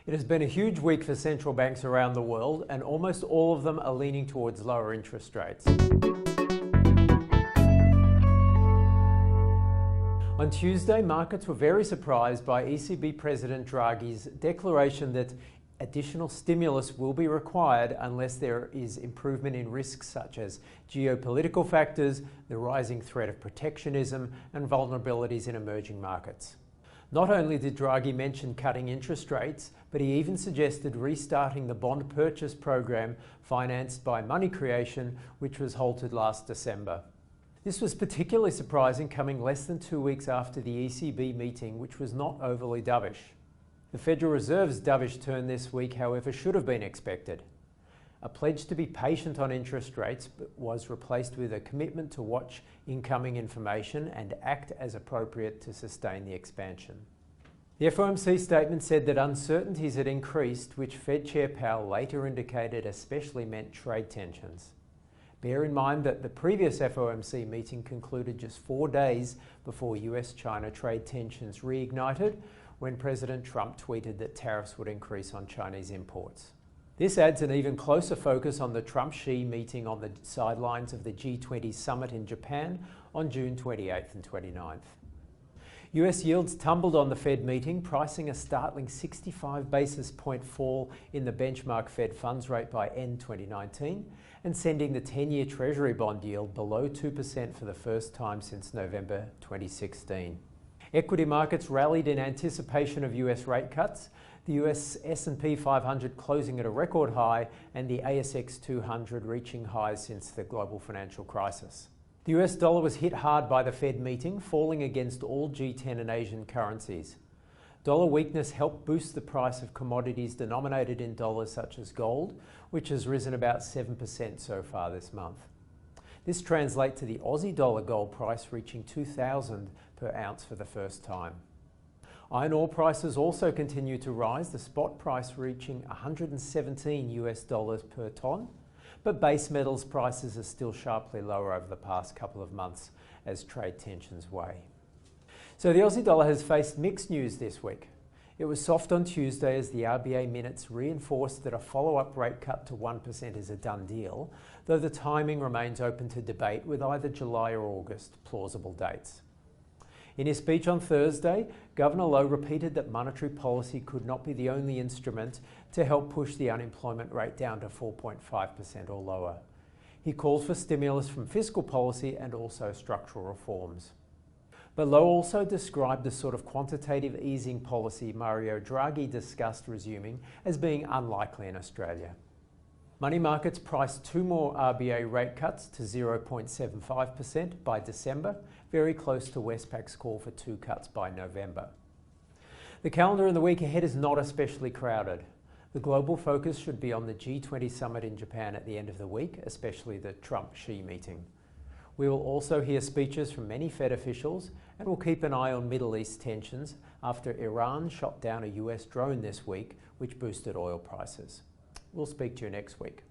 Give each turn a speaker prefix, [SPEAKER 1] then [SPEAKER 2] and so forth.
[SPEAKER 1] It has been a huge week for central banks around the world, and almost all of them are leaning towards lower interest rates. On Tuesday, markets were very surprised by ECB President Draghi's declaration that additional stimulus will be required unless there is improvement in risks such as geopolitical factors, the rising threat of protectionism, and vulnerabilities in emerging markets. Not only did Draghi mention cutting interest rates, but he even suggested restarting the bond purchase program financed by money creation, which was halted last December. This was particularly surprising, coming less than 2 weeks after the ECB meeting, which was not overly dovish. The Federal Reserve's dovish turn this week, however, should have been expected. A pledge to be patient on interest rates was replaced with a commitment to watch incoming information and act as appropriate to sustain the expansion. The FOMC statement said that uncertainties had increased, which Fed Chair Powell later indicated especially meant trade tensions. Bear in mind that the previous FOMC meeting concluded just 4 days before US-China trade tensions reignited, when President Trump tweeted that tariffs would increase on Chinese imports. This adds an even closer focus on the Trump-Xi meeting on the sidelines of the G20 summit in Japan on June 28th and 29th. US yields tumbled on the Fed meeting, pricing a startling 65 basis point fall in the benchmark Fed funds rate by end 2019 and sending the 10-year Treasury bond yield below 2% for the first time since November 2016. Equity markets rallied in anticipation of US rate cuts, the US S&P 500 closing at a record high and the ASX 200 reaching highs since the global financial crisis. The US dollar was hit hard by the Fed meeting, falling against all G10 and Asian currencies. Dollar weakness helped boost the price of commodities denominated in dollars such as gold, which has risen about 7% so far this month. This translates to the Aussie dollar gold price reaching $2,000 per ounce for the first time. Iron ore prices also continue to rise, the spot price reaching $117 per tonne, but base metals prices are still sharply lower over the past couple of months as trade tensions wane. So the Aussie dollar has faced mixed news this week. It was soft on Tuesday as the RBA minutes reinforced that a follow-up rate cut to 1% is a done deal, though the timing remains open to debate with either July or August plausible dates. In his speech on Thursday, Governor Lowe repeated that monetary policy could not be the only instrument to help push the unemployment rate down to 4.5% or lower. He called for stimulus from fiscal policy and also structural reforms. But Lowe also described the sort of quantitative easing policy Mario Draghi discussed resuming as being unlikely in Australia. Money markets priced 2 more RBA rate cuts to 0.75% by December, very close to Westpac's call for 2 cuts by November. The calendar in the week ahead is not especially crowded. The global focus should be on the G20 summit in Japan at the end of the week, especially the Trump-Xi meeting. We will also hear speeches from many Fed officials and will keep an eye on Middle East tensions after Iran shot down a US drone this week, which boosted oil prices. We'll speak to you next week.